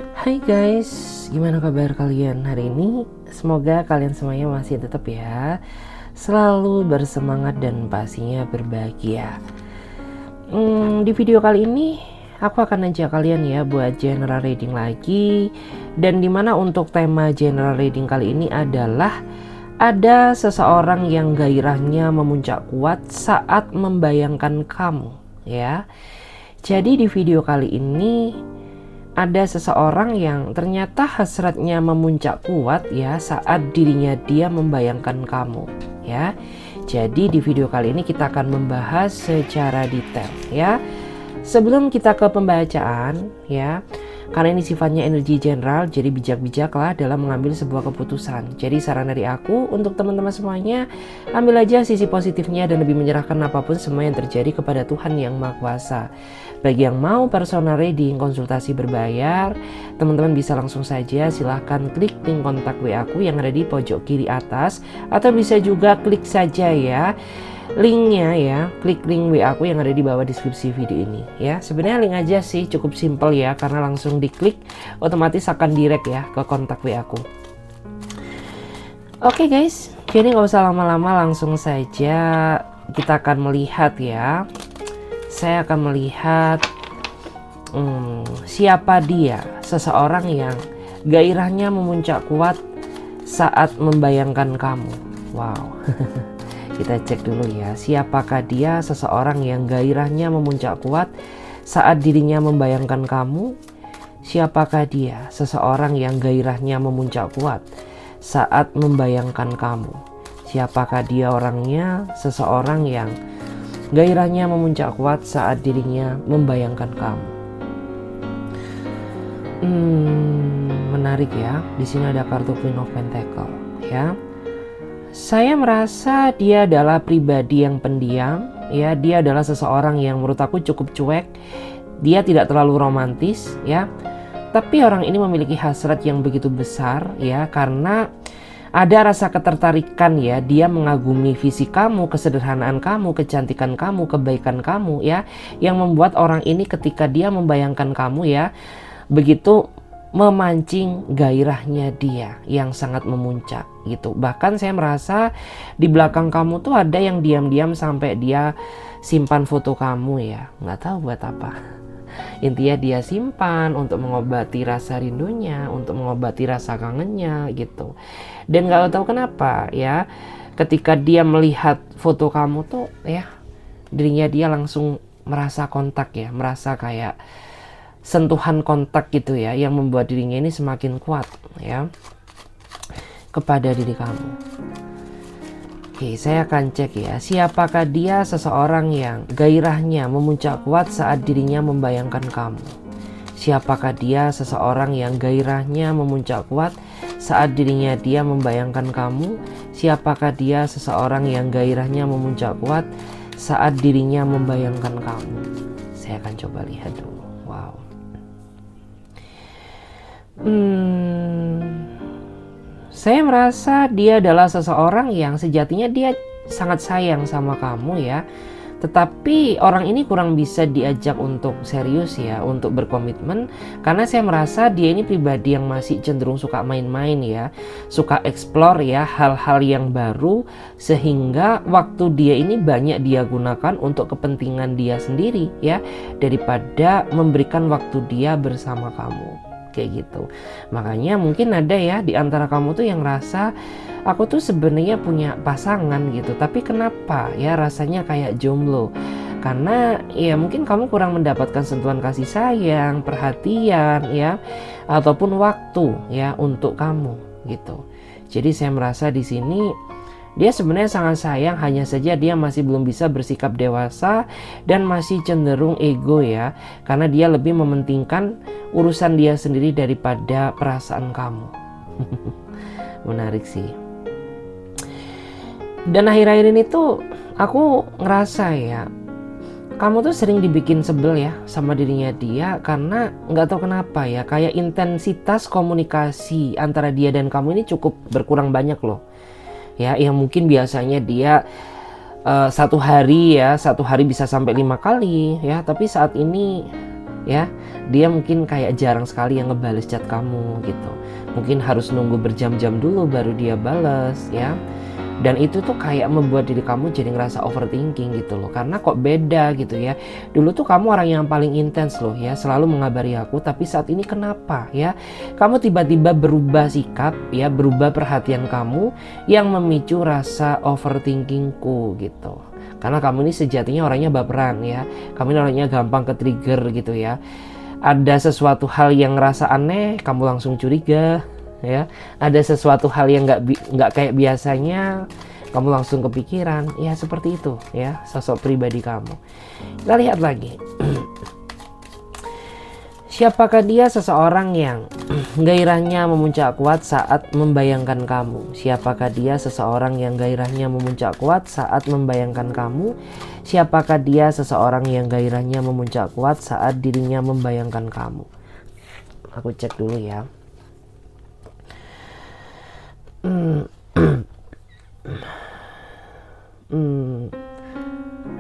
Hai guys, gimana kabar kalian hari ini? Semoga kalian semuanya masih tetap ya selalu bersemangat dan pastinya berbahagia. Di video kali ini aku akan ajak kalian ya buat general reading lagi. Dan dimana untuk tema general reading kali ini adalah ada seseorang yang gairahnya memuncak kuat saat membayangkan kamu ya. Jadi di video kali ini ada seseorang yang ternyata hasratnya memuncak kuat ya saat dirinya dia membayangkan kamu ya. Jadi di video kali ini kita akan membahas secara detail ya. Sebelum kita ke pembacaan ya, karena ini sifatnya energi general, jadi bijak-bijaklah dalam mengambil sebuah keputusan. Jadi saran dari aku untuk teman-teman semuanya, ambil aja sisi positifnya dan lebih menyerahkan apapun semua yang terjadi kepada Tuhan Yang Maha Kuasa. Bagi yang mau personal reading, konsultasi berbayar, teman-teman bisa langsung saja silahkan klik link kontak WA aku yang ada di pojok kiri atas, atau bisa juga klik saja ya linknya ya, klik link WA aku yang ada di bawah deskripsi video ini ya. Sebenarnya link aja sih, cukup simple ya, karena langsung diklik otomatis akan direct ya ke kontak WA aku. Oke guys, jadi nggak usah lama-lama, langsung saja kita akan melihat ya. Saya akan melihat siapa dia, seseorang yang gairahnya memuncak kuat saat membayangkan kamu. Wow. Kita cek dulu ya, siapakah dia, seseorang yang gairahnya memuncak kuat saat dirinya membayangkan kamu. Siapakah dia, seseorang yang gairahnya memuncak kuat saat membayangkan kamu. Siapakah dia orangnya, seseorang yang gairahnya memuncak kuat saat dirinya membayangkan kamu. Menarik ya, di sini ada kartu Queen of Pentacle ya. Saya merasa dia adalah pribadi yang pendiam ya, dia adalah seseorang yang menurut aku cukup cuek. Dia tidak terlalu romantis ya. Tapi orang ini memiliki hasrat yang begitu besar ya, karena ada rasa ketertarikan ya, dia mengagumi fisik kamu, kesederhanaan kamu, kecantikan kamu, kebaikan kamu ya, yang membuat orang ini ketika dia membayangkan kamu ya, begitu memancing gairahnya dia yang sangat memuncak gitu. Bahkan saya merasa di belakang kamu tuh ada yang diam-diam sampai dia simpan foto kamu ya, nggak tahu buat apa. Intinya dia simpan untuk mengobati rasa rindunya, untuk mengobati rasa kangennya gitu. Dan nggak tahu kenapa ya, ketika dia melihat foto kamu tuh ya, dirinya dia langsung merasa kontak ya, merasa kayak sentuhan kontak gitu ya, yang membuat dirinya ini semakin kuat ya kepada diri kamu. Oke, saya akan cek ya, siapakah dia, seseorang yang gairahnya memuncak kuat saat dirinya membayangkan kamu. Siapakah dia, seseorang yang gairahnya memuncak kuat saat dirinya dia membayangkan kamu. Siapakah dia, seseorang yang gairahnya memuncak kuat saat dirinya membayangkan kamu. Saya akan coba lihat dulu. Wow. Saya merasa dia adalah seseorang yang sejatinya dia sangat sayang sama kamu ya. Tetapi orang ini kurang bisa diajak untuk serius ya, untuk berkomitmen. Karena saya merasa dia ini pribadi yang masih cenderung suka main-main ya, suka explore ya, hal-hal yang baru. Sehingga waktu dia ini banyak dia gunakan untuk kepentingan dia sendiri ya, daripada memberikan waktu dia bersama kamu. Kayak gitu. Makanya mungkin ada ya di antara kamu tuh yang rasa aku tuh sebenarnya punya pasangan gitu, tapi kenapa ya rasanya kayak jomblo. Karena ya mungkin kamu kurang mendapatkan sentuhan kasih sayang, perhatian ya, ataupun waktu ya untuk kamu gitu. Jadi saya merasa di sini dia sebenarnya sangat sayang, hanya saja dia masih belum bisa bersikap dewasa dan masih cenderung ego ya, karena dia lebih mementingkan urusan dia sendiri daripada perasaan kamu. Menarik sih. Dan akhir-akhir ini tuh aku ngerasa ya, kamu tuh sering dibikin sebel ya sama dirinya dia, karena nggak tahu kenapa ya, kayak intensitas komunikasi antara dia dan kamu ini cukup berkurang banyak loh. Ya, yang mungkin biasanya dia satu hari bisa sampai 5 kali ya, tapi saat ini ya. Dia mungkin kayak jarang sekali yang ngebales chat kamu gitu. Mungkin harus nunggu berjam-jam dulu baru dia bales ya. Dan itu tuh kayak membuat diri kamu jadi ngerasa overthinking gitu loh. Karena kok beda gitu ya. Dulu tuh kamu orang yang paling intens loh ya, selalu mengabari aku, tapi saat ini kenapa ya? Kamu tiba-tiba berubah sikap ya, berubah perhatian kamu yang memicu rasa overthinkingku gitu. Karena kamu ini sejatinya orangnya baperan ya. Kamu ini orangnya gampang ke trigger gitu ya. Ada sesuatu hal yang ngerasa aneh, kamu langsung curiga ya. Ada sesuatu hal yang nggak kayak biasanya, kamu langsung kepikiran. Ya seperti itu ya sosok pribadi kamu. Kita lihat lagi. Siapakah dia? Seseorang yang gairahnya memuncak kuat saat membayangkan kamu. Siapakah dia? Seseorang yang gairahnya memuncak kuat saat membayangkan kamu. Siapakah dia? Seseorang yang gairahnya memuncak kuat saat dirinya membayangkan kamu. Aku cek dulu ya.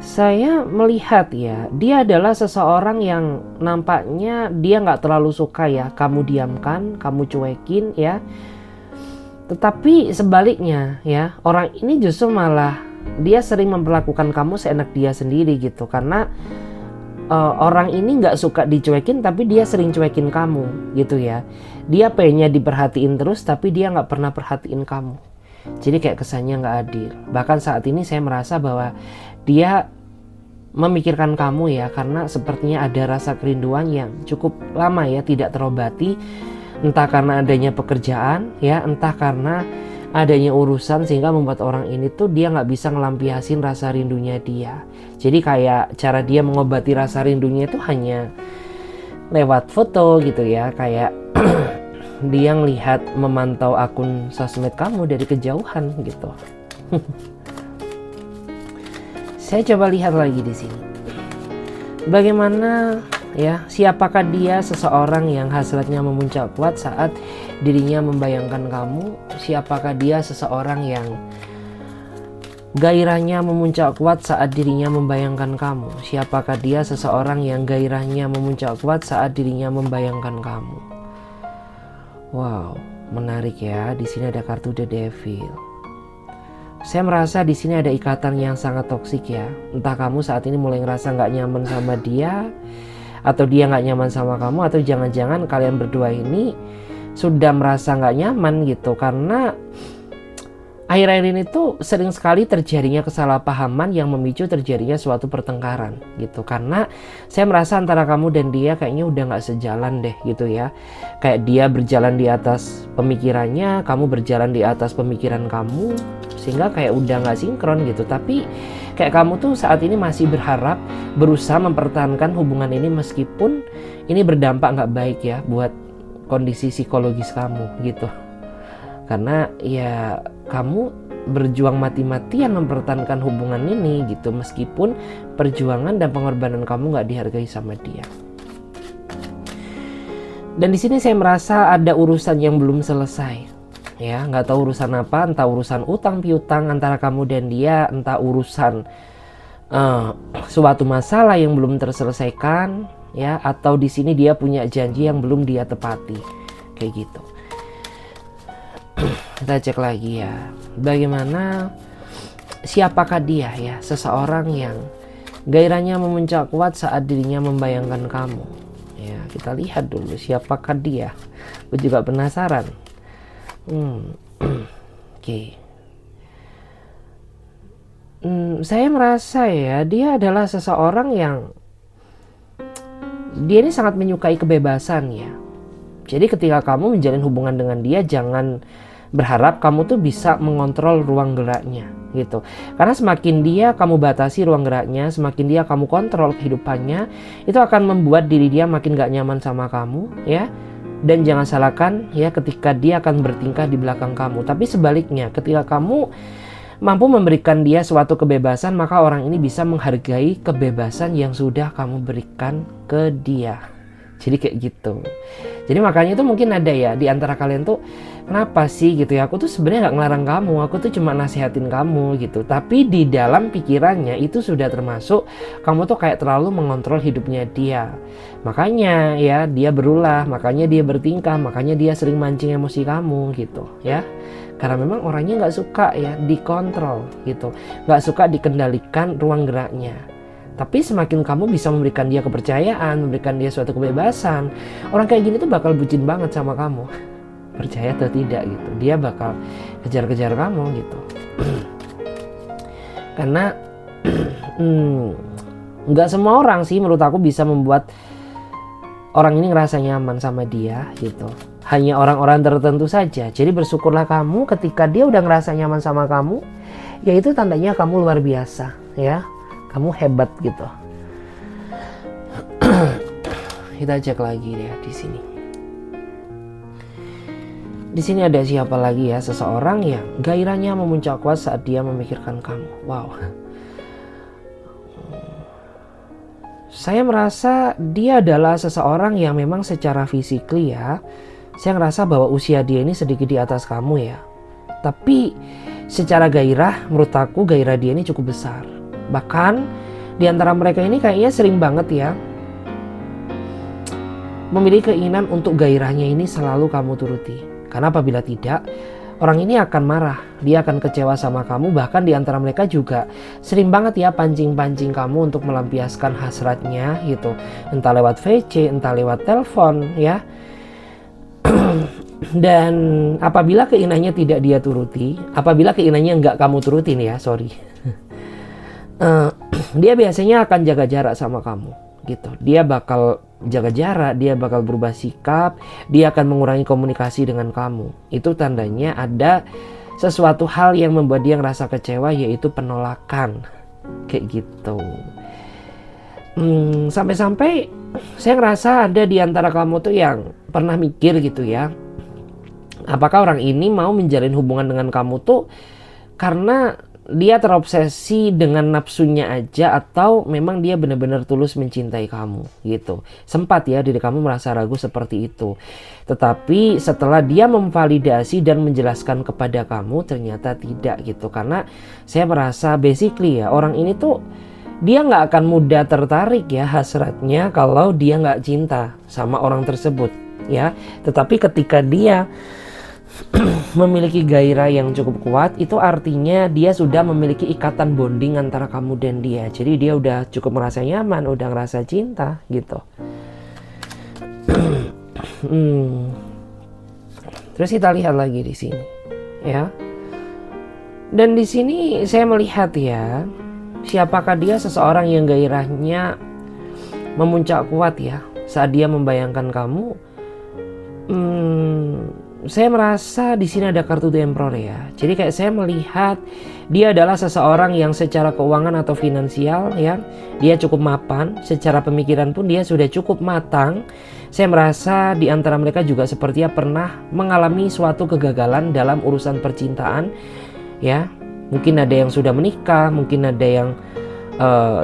Saya melihat ya, dia adalah seseorang yang nampaknya dia nggak terlalu suka ya kamu diamkan, kamu cuekin ya. Tetapi sebaliknya ya, orang ini justru malah dia sering memperlakukan kamu seenak dia sendiri gitu. Karena orang ini nggak suka dicuekin, tapi dia sering cuekin kamu gitu ya. Dia pengennya diperhatiin terus, tapi dia nggak pernah perhatiin kamu. Jadi kayak kesannya nggak adil. Bahkan saat ini saya merasa bahwa dia memikirkan kamu ya, karena sepertinya ada rasa kerinduan yang cukup lama ya tidak terobati. Entah karena adanya pekerjaan ya, entah karena adanya urusan sehingga membuat orang ini tuh dia nggak bisa ngelampiasin rasa rindunya dia. Jadi kayak cara dia mengobati rasa rindunya itu hanya lewat foto gitu ya. Kayak dia ngelihat, memantau akun sosmed kamu dari kejauhan gitu. Saya coba lihat lagi di sini. Bagaimana ya, siapakah dia? Seseorang yang hasratnya memuncak kuat saat dirinya membayangkan kamu. Siapakah dia? Seseorang yang gairahnya memuncak kuat saat dirinya membayangkan kamu. Siapakah dia? Seseorang yang gairahnya memuncak kuat saat dirinya membayangkan kamu. Wow, menarik ya. Di sini ada kartu The Devil. Saya merasa di sini ada ikatan yang sangat toksik ya. Entah kamu saat ini mulai ngerasa nggak nyaman sama dia, atau dia nggak nyaman sama kamu, atau jangan-jangan kalian berdua ini sudah merasa nggak nyaman gitu. Karena akhir-akhir ini tuh sering sekali terjadinya kesalahpahaman yang memicu terjadinya suatu pertengkaran gitu. Karena saya merasa antara kamu dan dia kayaknya udah nggak sejalan deh gitu ya. Kayak dia berjalan di atas pemikirannya, kamu berjalan di atas pemikiran kamu, sehingga kayak udah nggak sinkron gitu. Tapi kayak kamu tuh saat ini masih berharap, berusaha mempertahankan hubungan ini meskipun ini berdampak nggak baik ya buat kondisi psikologis kamu gitu. Karena ya kamu berjuang mati-matian mempertahankan hubungan ini gitu, meskipun perjuangan dan pengorbanan kamu nggak dihargai sama dia. Dan di sini saya merasa ada urusan yang belum selesai. Ya, nggak tahu urusan apa, entah urusan utang piutang antara kamu dan dia, entah urusan suatu masalah yang belum terselesaikan, ya, atau di sini dia punya janji yang belum dia tepati, kayak gitu. Kita cek lagi ya, bagaimana, siapakah dia ya, seseorang yang gairahnya memuncak kuat saat dirinya membayangkan kamu. Ya, kita lihat dulu siapakah dia. Aku juga penasaran. Oke. Saya merasa ya, dia adalah seseorang yang dia ini sangat menyukai kebebasan ya. Jadi ketika kamu menjalin hubungan dengan dia, jangan berharap kamu tuh bisa mengontrol ruang geraknya gitu. Karena semakin dia kamu batasi ruang geraknya, semakin dia kamu kontrol kehidupannya, itu akan membuat diri dia makin gak nyaman sama kamu ya. Dan jangan salahkan ya ketika dia akan bertingkah di belakang kamu. Tapi sebaliknya, ketika kamu mampu memberikan dia suatu kebebasan, maka orang ini bisa menghargai kebebasan yang sudah kamu berikan ke dia. Jadi kayak gitu. Jadi makanya itu mungkin ada ya di antara kalian tuh, kenapa sih gitu ya, aku tuh sebenarnya nggak ngelarang kamu, aku tuh cuma nasihatin kamu gitu. Tapi di dalam pikirannya itu sudah termasuk kamu tuh kayak terlalu mengontrol hidupnya dia. Makanya ya dia berulah, makanya dia bertingkah, makanya dia sering mancing emosi kamu gitu ya. Karena memang orangnya nggak suka ya dikontrol gitu, nggak suka dikendalikan ruang geraknya. Tapi semakin kamu bisa memberikan dia kepercayaan, memberikan dia suatu kebebasan, orang kayak gini tuh bakal bucin banget sama kamu. Percaya atau tidak gitu, dia bakal kejar-kejar kamu gitu. Karena nggak semua orang sih menurut aku bisa membuat orang ini ngerasa nyaman sama dia gitu. Hanya orang-orang tertentu saja. Jadi bersyukurlah kamu ketika dia udah ngerasa nyaman sama kamu, yaitu tandanya kamu luar biasa ya. Kamu hebat gitu. Kita cek lagi deh di sini. Di sini ada siapa lagi ya? Seseorang yang gairahnya memuncak kuat saat dia memikirkan kamu. Wow. Saya merasa dia adalah seseorang yang memang secara fisikly ya, saya ngerasa bahwa usia dia ini sedikit di atas kamu ya. Tapi secara gairah, menurut aku gairah dia ini cukup besar. Bahkan di antara mereka ini kayaknya sering banget ya memiliki keinginan untuk gairahnya ini selalu kamu turuti. Karena apabila tidak, orang ini akan marah, dia akan kecewa sama kamu. Bahkan di antara mereka juga sering banget ya pancing-pancing kamu untuk melampiaskan hasratnya gitu. Entah lewat VC, entah lewat telepon ya. Dan apabila keinginannya tidak dia turuti, apabila keinginannya nggak kamu turutin ya, sorry. Dia biasanya akan jaga jarak sama kamu gitu. Dia bakal jaga jarak, dia bakal berubah sikap, dia akan mengurangi komunikasi dengan kamu. Itu tandanya ada sesuatu hal yang membuat dia ngerasa kecewa, yaitu penolakan kayak gitu. Sampai-sampai saya ngerasa ada di antara kamu tuh yang pernah mikir gitu ya, apakah orang ini mau menjalin hubungan dengan kamu tuh karena dia terobsesi dengan nafsunya aja, atau memang dia benar-benar tulus mencintai kamu gitu. Sempat ya diri kamu merasa ragu seperti itu. Tetapi setelah dia memvalidasi dan menjelaskan kepada kamu, ternyata tidak gitu. Karena saya merasa basically ya, orang ini tuh dia nggak akan mudah tertarik ya hasratnya kalau dia nggak cinta sama orang tersebut ya. Tetapi ketika dia memiliki gairah yang cukup kuat, itu artinya dia sudah memiliki ikatan bonding antara kamu dan dia. Jadi dia udah cukup merasa nyaman, udah ngerasa cinta gitu. Terus kita lihat lagi di sini ya. Dan di sini saya melihat ya, siapakah dia? Seseorang yang gairahnya memuncak kuat ya saat dia membayangkan kamu. Saya merasa di sini ada kartu The Emperor ya. Jadi kayak saya melihat dia adalah seseorang yang secara keuangan atau finansial ya, dia cukup mapan. Secara pemikiran pun dia sudah cukup matang. Saya merasa di antara mereka juga sepertinya pernah mengalami suatu kegagalan dalam urusan percintaan ya. Mungkin ada yang sudah menikah, mungkin ada yang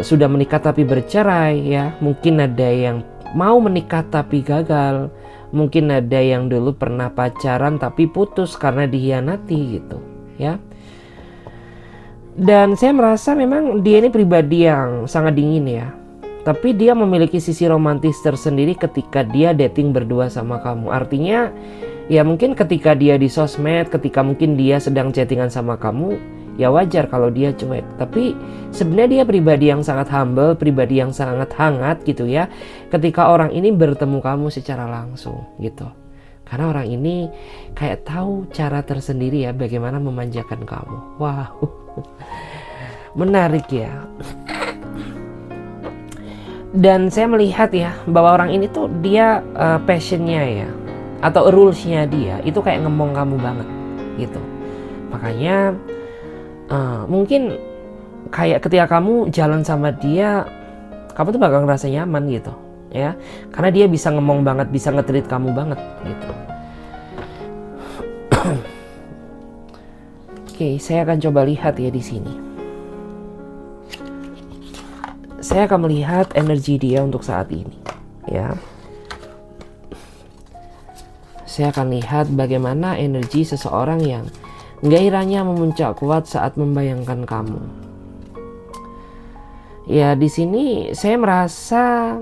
sudah menikah tapi bercerai ya. Mungkin ada yang mau menikah tapi gagal. Mungkin ada yang dulu pernah pacaran tapi putus karena dikhianati gitu ya. Dan saya merasa memang dia ini pribadi yang sangat dingin ya. Tapi dia memiliki sisi romantis tersendiri ketika dia dating berdua sama kamu. Artinya ya mungkin ketika dia di sosmed, ketika mungkin dia sedang chattingan sama kamu, ya wajar kalau dia cuek. Tapi sebenarnya dia pribadi yang sangat humble, pribadi yang sangat hangat gitu ya, ketika orang ini bertemu kamu secara langsung gitu. Karena orang ini kayak tahu cara tersendiri ya bagaimana memanjakan kamu. Wow, menarik ya. Dan saya melihat ya bahwa orang ini tuh dia passionnya ya, atau rulesnya dia itu kayak ngemong kamu banget gitu. Makanya mungkin kayak ketika kamu jalan sama dia, kamu tuh bakal ngerasa nyaman gitu ya, karena dia bisa ngemong banget, bisa nge-treat kamu banget gitu. Oke, saya akan coba lihat ya di sini. Saya akan melihat energi dia untuk saat ini ya. saya akan lihat bagaimana energi seseorang yang gairahnya memuncak kuat saat membayangkan kamu. Ya, di sini saya merasa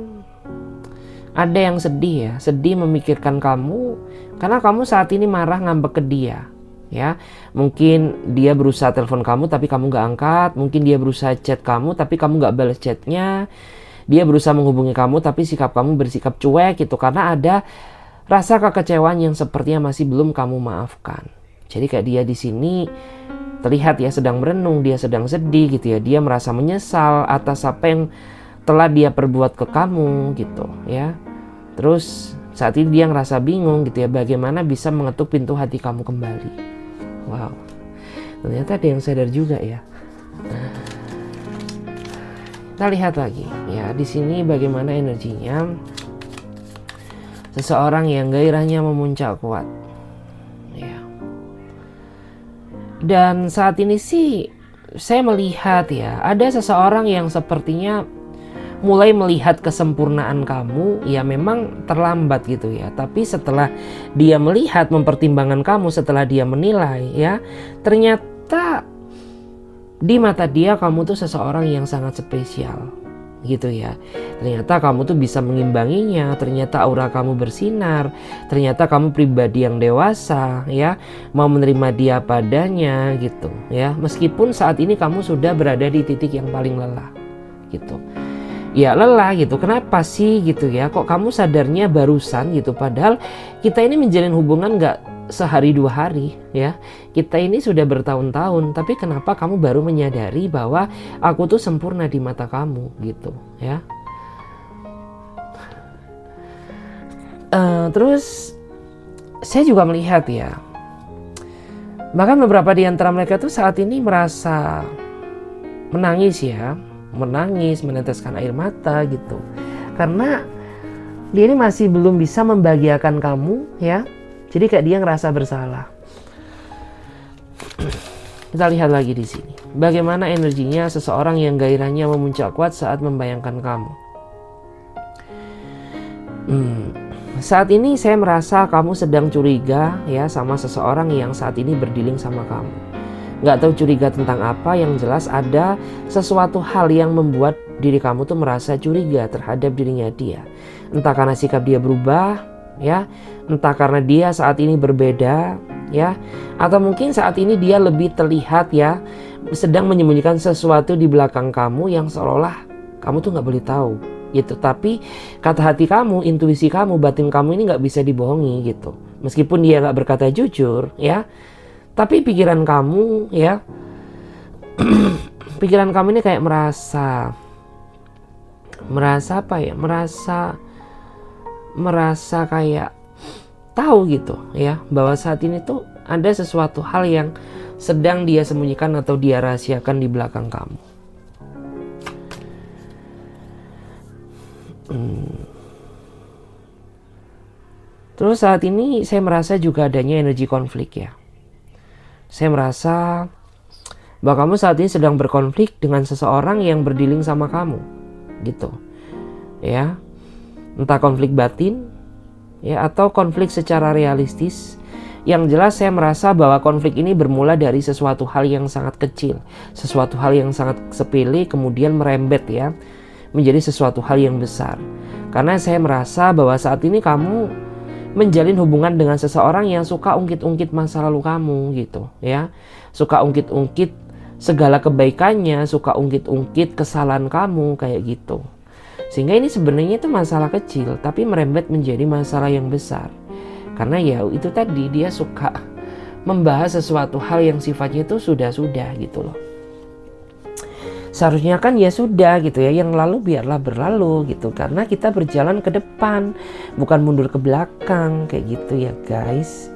ada yang sedih ya, sedih memikirkan kamu karena kamu saat ini marah ngambek ke dia. Ya, mungkin dia berusaha telepon kamu tapi kamu gak angkat, mungkin dia berusaha chat kamu tapi kamu gak balas chatnya, dia berusaha menghubungi kamu tapi sikap kamu bersikap cuek gitu karena ada rasa kekecewaan yang sepertinya masih belum kamu maafkan. Jadi kayak dia di sini terlihat ya sedang merenung, dia sedang sedih gitu ya, dia merasa menyesal atas apa yang telah dia perbuat ke kamu gitu ya. Terus saat ini dia ngerasa bingung gitu ya, bagaimana bisa mengetuk pintu hati kamu kembali. Wow, ternyata ada yang sadar juga ya. Kita lihat lagi ya, di sini bagaimana energinya seseorang yang gairahnya memuncak kuat ya. Dan saat ini sih saya melihat ya, ada seseorang yang sepertinya mulai melihat kesempurnaan kamu. Ya memang terlambat gitu ya, tapi setelah dia melihat, mempertimbangkan kamu, setelah dia menilai ya, ternyata di mata dia kamu tuh seseorang yang sangat spesial gitu ya. Ternyata kamu tuh bisa mengimbanginya, ternyata aura kamu bersinar, ternyata kamu pribadi yang dewasa ya, mau menerima dia padanya gitu ya. Meskipun saat ini kamu sudah berada di titik yang paling lelah gitu. Ya lelah gitu, kenapa sih gitu ya, kok kamu sadarnya barusan gitu, padahal kita ini menjalin hubungan gak sehari dua hari ya, kita ini sudah bertahun-tahun, tapi kenapa kamu baru menyadari bahwa aku tuh sempurna di mata kamu gitu ya. Terus saya juga melihat ya, bahkan beberapa di antara mereka tuh saat ini merasa menangis ya, menangis, meneteskan air mata gitu, karena dia ini masih belum bisa membahagiakan kamu ya. Jadi kayak dia ngerasa bersalah. Kita lihat lagi di sini, bagaimana energinya seseorang yang gairahnya memuncak kuat saat membayangkan kamu. Saat ini saya merasa kamu sedang curiga ya sama seseorang yang saat ini berdealing sama kamu. Gak tahu curiga tentang apa, yang jelas ada sesuatu hal yang membuat diri kamu tuh merasa curiga terhadap dirinya dia. Entah karena sikap dia berubah ya, entah karena dia saat ini berbeda ya, atau mungkin saat ini dia lebih terlihat ya sedang menyembunyikan sesuatu di belakang kamu yang seolah-olah kamu tuh gak boleh tahu gitu. Tapi kata hati kamu, intuisi kamu, batin kamu ini gak bisa dibohongi gitu. Meskipun dia gak berkata jujur ya, tapi pikiran kamu ya pikiran kamu ini kayak merasa apa ya, merasa kayak tahu gitu ya, bahwa saat ini tuh ada sesuatu hal yang sedang dia sembunyikan atau dia rahasiakan di belakang kamu. Terus saat ini saya merasa juga adanya energi konflik ya. Saya merasa bahwa kamu saat ini sedang berkonflik dengan seseorang yang berdealing sama kamu gitu ya. Entah konflik batin ya, atau konflik secara realistis. Yang jelas saya merasa bahwa konflik ini bermula dari sesuatu hal yang sangat kecil, sesuatu hal yang sangat sepele, kemudian merembet ya menjadi sesuatu hal yang besar. Karena saya merasa bahwa saat ini kamu menjalin hubungan dengan seseorang yang suka ungkit-ungkit masa lalu kamu gitu ya, suka ungkit-ungkit segala kebaikannya, suka ungkit-ungkit kesalahan kamu kayak gitu. Sehingga ini sebenarnya itu masalah kecil tapi merembet menjadi masalah yang besar. Karena ya itu tadi, dia suka membahas sesuatu hal yang sifatnya itu sudah-sudah gitu loh. Seharusnya kan ya sudah gitu ya, yang lalu biarlah berlalu gitu, karena kita berjalan ke depan bukan mundur ke belakang kayak gitu ya guys.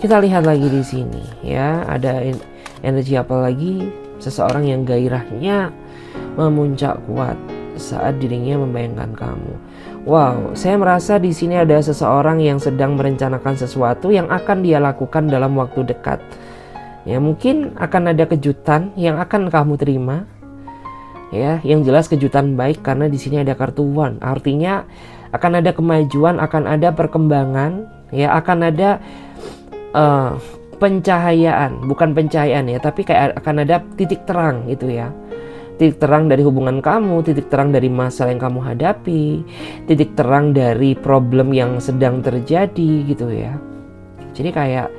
Kita lihat lagi di sini ya, ada energi apa lagi, seseorang yang gairahnya memuncak kuat saat dirinya membayangkan kamu. Wow, saya merasa di sini ada seseorang yang sedang merencanakan sesuatu yang akan dia lakukan dalam waktu dekat. Ya mungkin akan ada kejutan yang akan kamu terima. Ya, yang jelas kejutan baik karena di sini ada kartu One. Artinya akan ada kemajuan, akan ada perkembangan, ya, akan ada pencahayaan, bukan pencahayaan ya, tapi kayak akan ada titik terang gitu ya. Titik terang dari hubungan kamu, titik terang dari masalah yang kamu hadapi, titik terang dari problem yang sedang terjadi gitu ya. Jadi kayak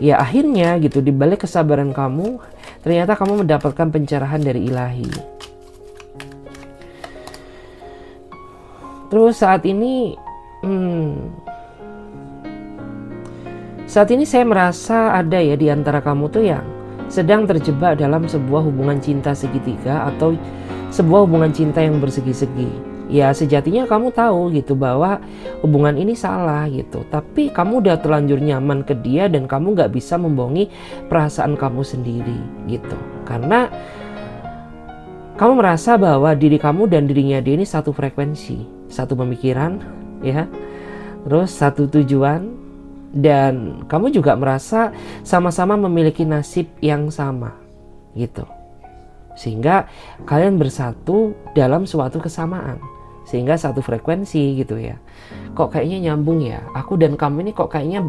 ya akhirnya gitu, di balik kesabaran kamu, ternyata kamu mendapatkan pencerahan dari ilahi. Terus saat ini saya merasa ada ya di antara kamu tuh yang sedang terjebak dalam sebuah hubungan cinta segitiga atau sebuah hubungan cinta yang bersegi-segi. Ya sejatinya kamu tahu gitu bahwa hubungan ini salah gitu, tapi kamu udah terlanjur nyaman ke dia dan kamu gak bisa membohongi perasaan kamu sendiri gitu. Karena kamu merasa bahwa diri kamu dan dirinya dia ini satu frekuensi, satu pemikiran ya, terus satu tujuan. Dan kamu juga merasa sama-sama memiliki nasib yang sama gitu, sehingga kalian bersatu dalam suatu kesamaan, sehingga satu frekuensi gitu ya. Kok kayaknya nyambung ya, aku dan kamu ini kok kayaknya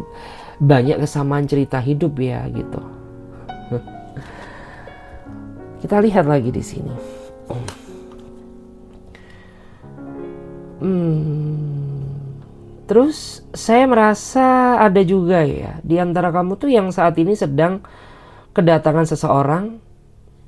banyak kesamaan cerita hidup ya gitu. Kita lihat lagi di sini. Terus saya merasa ada juga ya di antara kamu tuh yang saat ini sedang kedatangan seseorang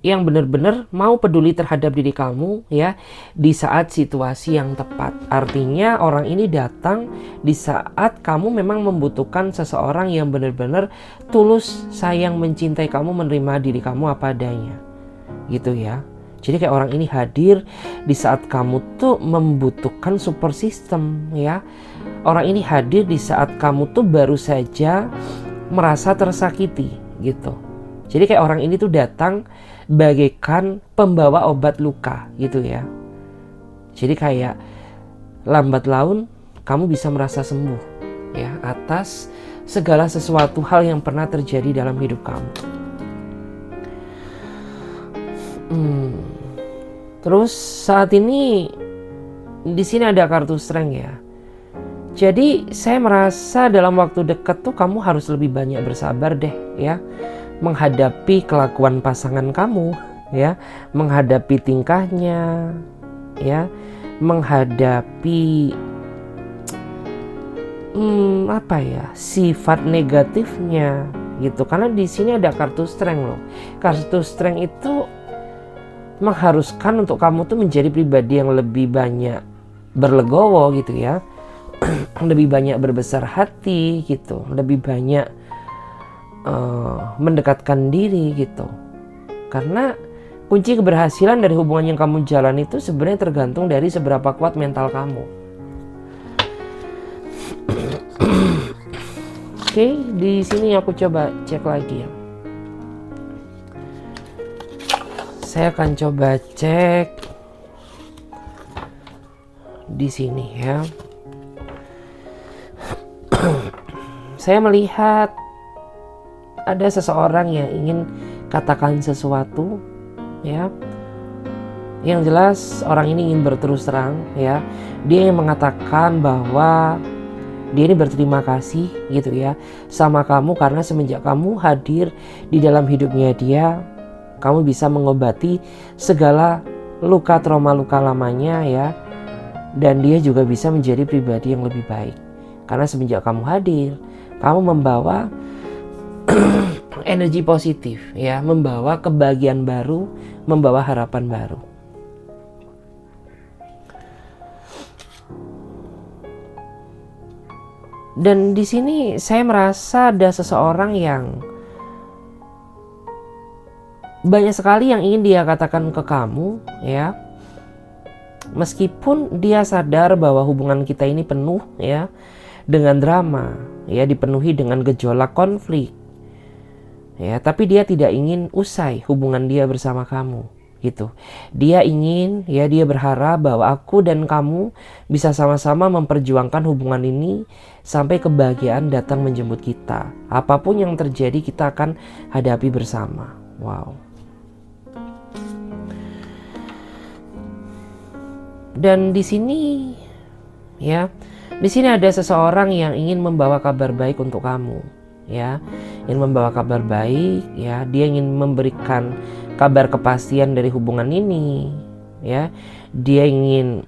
yang benar-benar mau peduli terhadap diri kamu ya di saat situasi yang tepat. Artinya orang ini datang di saat kamu memang membutuhkan seseorang yang benar-benar tulus sayang mencintai kamu, menerima diri kamu apa adanya gitu ya. Jadi kayak orang ini hadir di saat kamu tuh membutuhkan support system ya. Orang ini hadir di saat kamu tuh baru saja merasa tersakiti gitu. Jadi kayak orang ini tuh datang bagaikan pembawa obat luka gitu ya. Jadi kayak lambat laun kamu bisa merasa sembuh ya atas segala sesuatu hal yang pernah terjadi dalam hidup kamu. Terus saat ini di sini ada kartu strength ya. Jadi saya merasa dalam waktu dekat tuh kamu harus lebih banyak bersabar deh ya, menghadapi kelakuan pasangan kamu ya, menghadapi tingkahnya ya, menghadapi sifat negatifnya gitu. Karena di sini ada kartu strength loh. Kartu strength itu mengharuskan untuk kamu tuh menjadi pribadi yang lebih banyak berlegowo gitu ya, lebih banyak berbesar hati gitu, lebih banyak mendekatkan diri gitu. Karena kunci keberhasilan dari hubungan yang kamu jalan itu sebenarnya tergantung dari seberapa kuat mental kamu. Oke, di sini aku coba cek lagi ya. Saya akan coba cek di sini ya. Saya melihat ada seseorang yang ingin katakan sesuatu ya. Yang jelas orang ini ingin berterus terang ya. Dia yang mengatakan bahwa dia ini berterima kasih gitu ya sama kamu karena semenjak kamu hadir di dalam hidupnya dia, kamu bisa mengobati segala luka trauma luka lamanya ya. Dan dia juga bisa menjadi pribadi yang lebih baik. Karena semenjak kamu hadir, kamu membawa energi positif ya, membawa kebahagiaan baru, membawa harapan baru. Dan di sini saya merasa ada seseorang yang banyak sekali yang ingin dia katakan ke kamu ya. Meskipun dia sadar bahwa hubungan kita ini penuh ya dengan drama ya, dipenuhi dengan gejolak konflik ya, tapi dia tidak ingin usai hubungan dia bersama kamu gitu. Dia ingin ya, dia berharap bahwa aku dan kamu bisa sama-sama memperjuangkan hubungan ini sampai kebahagiaan datang menjemput kita. Apapun yang terjadi kita akan hadapi bersama. Wow. Dan di sini ya. Di sini ada seseorang yang ingin membawa kabar baik untuk kamu, ya. Ingin membawa kabar baik, ya. Dia ingin memberikan kabar kepastian dari hubungan ini, ya. Dia ingin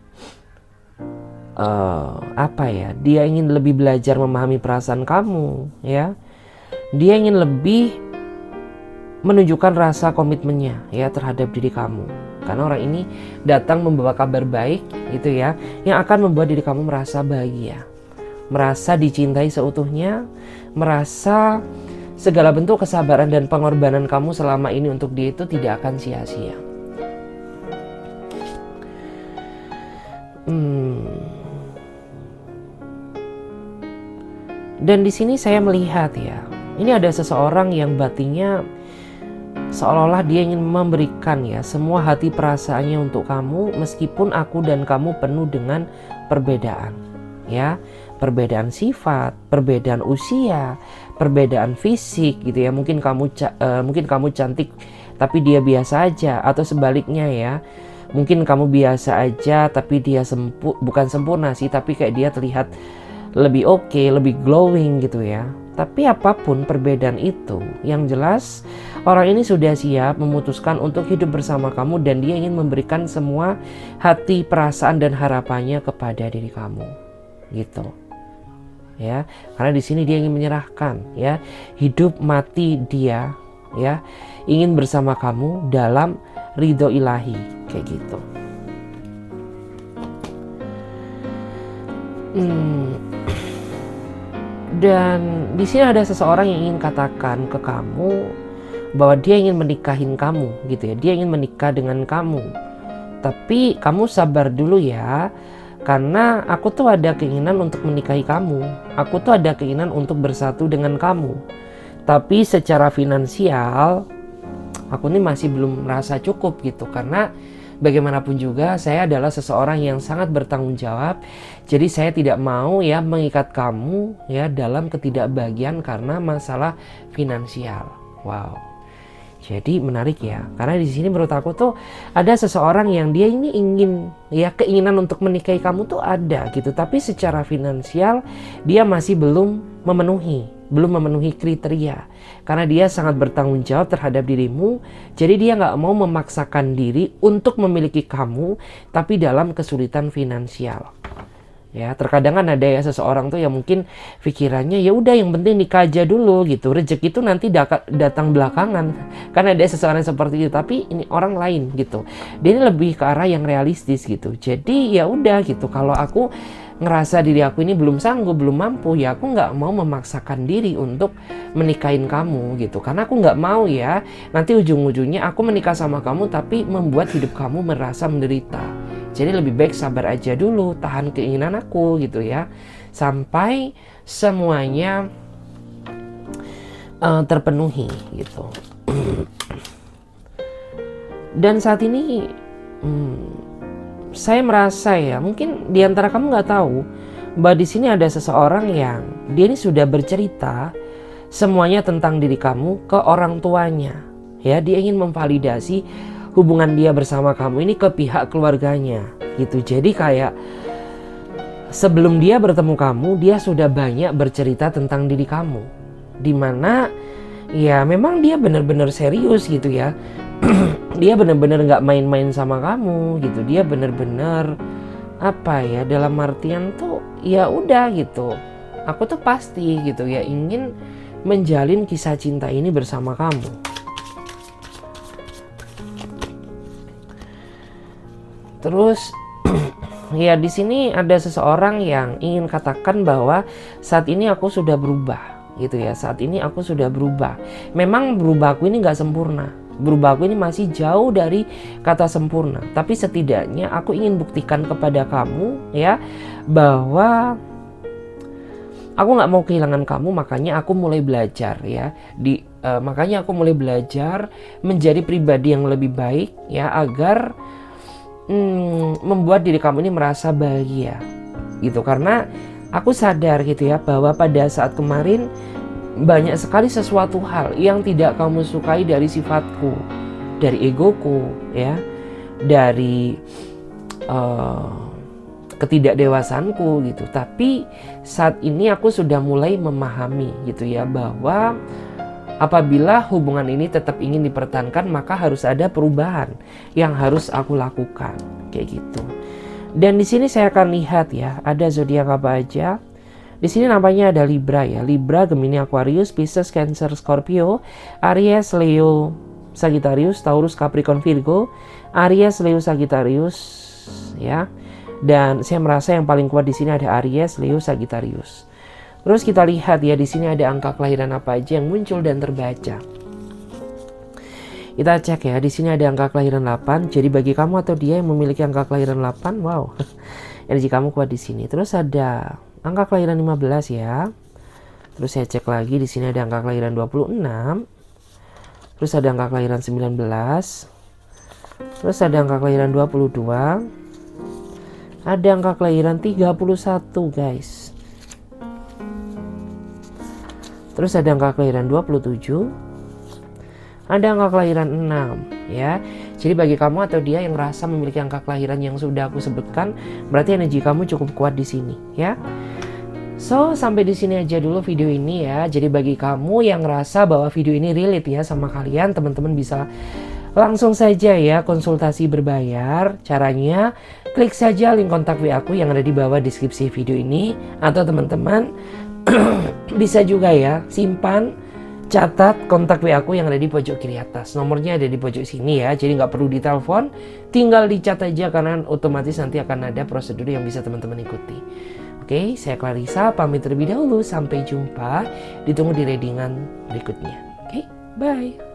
dia ingin lebih belajar memahami perasaan kamu, ya. Dia ingin lebih menunjukkan rasa komitmennya, ya, terhadap diri kamu. Karena orang ini datang membawa kabar baik gitu ya, yang akan membuat diri kamu merasa bahagia, merasa dicintai seutuhnya, merasa segala bentuk kesabaran dan pengorbanan kamu selama ini untuk dia itu tidak akan sia-sia. Dan di sini saya melihat, ya, ini ada seseorang yang batinnya seolah-olah dia ingin memberikan, ya, semua hati perasaannya untuk kamu, meskipun aku dan kamu penuh dengan perbedaan, ya, perbedaan sifat, perbedaan usia, perbedaan fisik gitu ya. Mungkin kamu cantik tapi dia biasa aja, atau sebaliknya, ya. Mungkin kamu biasa aja tapi dia bukan sempurna sih, tapi kayak dia terlihat lebih oke, lebih glowing gitu ya. Tapi apapun perbedaan itu, yang jelas orang ini sudah siap memutuskan untuk hidup bersama kamu, dan dia ingin memberikan semua hati, perasaan dan harapannya kepada diri kamu. Gitu. Ya, karena di sini dia ingin menyerahkan, ya, hidup mati dia, ya, ingin bersama kamu dalam ridho ilahi, kayak gitu. Dan di sini ada seseorang yang ingin katakan ke kamu bahwa dia ingin menikahin kamu gitu ya. Dia ingin menikah dengan kamu. Tapi kamu sabar dulu ya. Karena aku tuh ada keinginan untuk menikahi kamu. Aku tuh ada keinginan untuk bersatu dengan kamu. Tapi secara finansial aku ini masih belum merasa cukup gitu. Karena bagaimanapun juga saya adalah seseorang yang sangat bertanggung jawab. Jadi saya tidak mau ya mengikat kamu ya dalam ketidakbahagiaan karena masalah finansial. Wow. Jadi menarik ya. Karena di sini menurut aku tuh ada seseorang yang dia ini ingin ya, keinginan untuk menikahi kamu tuh ada gitu. Tapi secara finansial dia masih belum memenuhi kriteria. Karena dia sangat bertanggung jawab terhadap dirimu. Jadi dia nggak mau memaksakan diri untuk memiliki kamu tapi dalam kesulitan finansial. Ya, terkadang kan ada ya seseorang tuh yang mungkin pikirannya ya udah yang penting nikah aja dulu gitu. Rezeki itu nanti datang belakangan. Kan ada seseorang seperti itu, tapi ini orang lain gitu. Dia ini lebih ke arah yang realistis gitu. Jadi ya udah gitu, kalau aku ngerasa diri aku ini belum sanggup, belum mampu, ya aku nggak mau memaksakan diri untuk menikahin kamu gitu. Karena aku nggak mau ya nanti ujung-ujungnya aku menikah sama kamu tapi membuat hidup kamu merasa menderita. Jadi lebih baik sabar aja dulu, tahan keinginan aku gitu ya, sampai semuanya terpenuhi gitu. Dan saat ini saya merasa ya, mungkin diantara kamu nggak tahu bahwa di sini ada seseorang yang dia ini sudah bercerita semuanya tentang diri kamu ke orang tuanya. Ya, dia ingin memvalidasi hubungan dia bersama kamu ini ke pihak keluarganya gitu. Jadi kayak sebelum dia bertemu kamu, dia sudah banyak bercerita tentang diri kamu, dimana ya memang dia benar-benar serius gitu ya. Dia benar-benar nggak main-main sama kamu gitu. Dia benar-benar apa ya, dalam artian tuh ya udah gitu, aku tuh pasti gitu ya ingin menjalin kisah cinta ini bersama kamu. Terus ya di sini ada seseorang yang ingin katakan bahwa saat ini aku sudah berubah gitu ya. Saat ini aku sudah berubah. Memang berubahku ini nggak sempurna. Berubahku ini masih jauh dari kata sempurna. Tapi setidaknya aku ingin buktikan kepada kamu ya bahwa aku nggak mau kehilangan kamu. Makanya aku mulai belajar ya. Makanya aku mulai belajar menjadi pribadi yang lebih baik ya, agar membuat diri kamu ini merasa bahagia gitu. Karena aku sadar gitu ya bahwa pada saat kemarin banyak sekali sesuatu hal yang tidak kamu sukai dari sifatku, dari egoku ya, dari ketidakdewasanku gitu. Tapi saat ini aku sudah mulai memahami gitu ya, bahwa apabila hubungan ini tetap ingin dipertahankan, maka harus ada perubahan yang harus aku lakukan kayak gitu. Dan di sini saya akan lihat ya, ada zodiak apa aja. Di sini nampaknya ada Libra ya, Libra, Gemini, Aquarius, Pisces, Cancer, Scorpio, Aries, Leo, Sagittarius, Taurus, Capricorn, Virgo, Aries, Leo, Sagittarius ya. Dan saya merasa yang paling kuat di sini ada Aries, Leo, Sagittarius. Terus kita lihat ya, di sini ada angka kelahiran apa aja yang muncul dan terbaca. Kita cek ya, di sini ada angka kelahiran 8. Jadi bagi kamu atau dia yang memiliki angka kelahiran 8, wow, energi kamu kuat di sini. Terus ada angka kelahiran 15 ya. Terus saya cek lagi, di sini ada angka kelahiran 26. Terus ada angka kelahiran 19. Terus ada angka kelahiran 22. Ada angka kelahiran 31 guys. Terus ada angka kelahiran 27. Ada angka kelahiran 6 ya. Jadi bagi kamu atau dia yang merasa memiliki angka kelahiran yang sudah aku sebutkan, berarti energi kamu cukup kuat di sini ya. So, sampai di sini aja dulu video ini ya. Jadi bagi kamu yang ngerasa bahwa video ini relate ya sama kalian, teman-teman bisa langsung saja ya konsultasi berbayar. Caranya klik saja link kontak WA aku yang ada di bawah deskripsi video ini. Atau teman-teman bisa juga ya simpan, catat kontak WA aku yang ada di pojok kiri atas. Nomornya ada di pojok sini ya. Jadi nggak perlu ditelepon, tinggal dicat aja karena otomatis nanti akan ada prosedur yang bisa teman-teman ikuti. Oke, saya Clarissa pamit terlebih dahulu. Sampai jumpa. Ditunggu di readingan berikutnya. Oke, bye.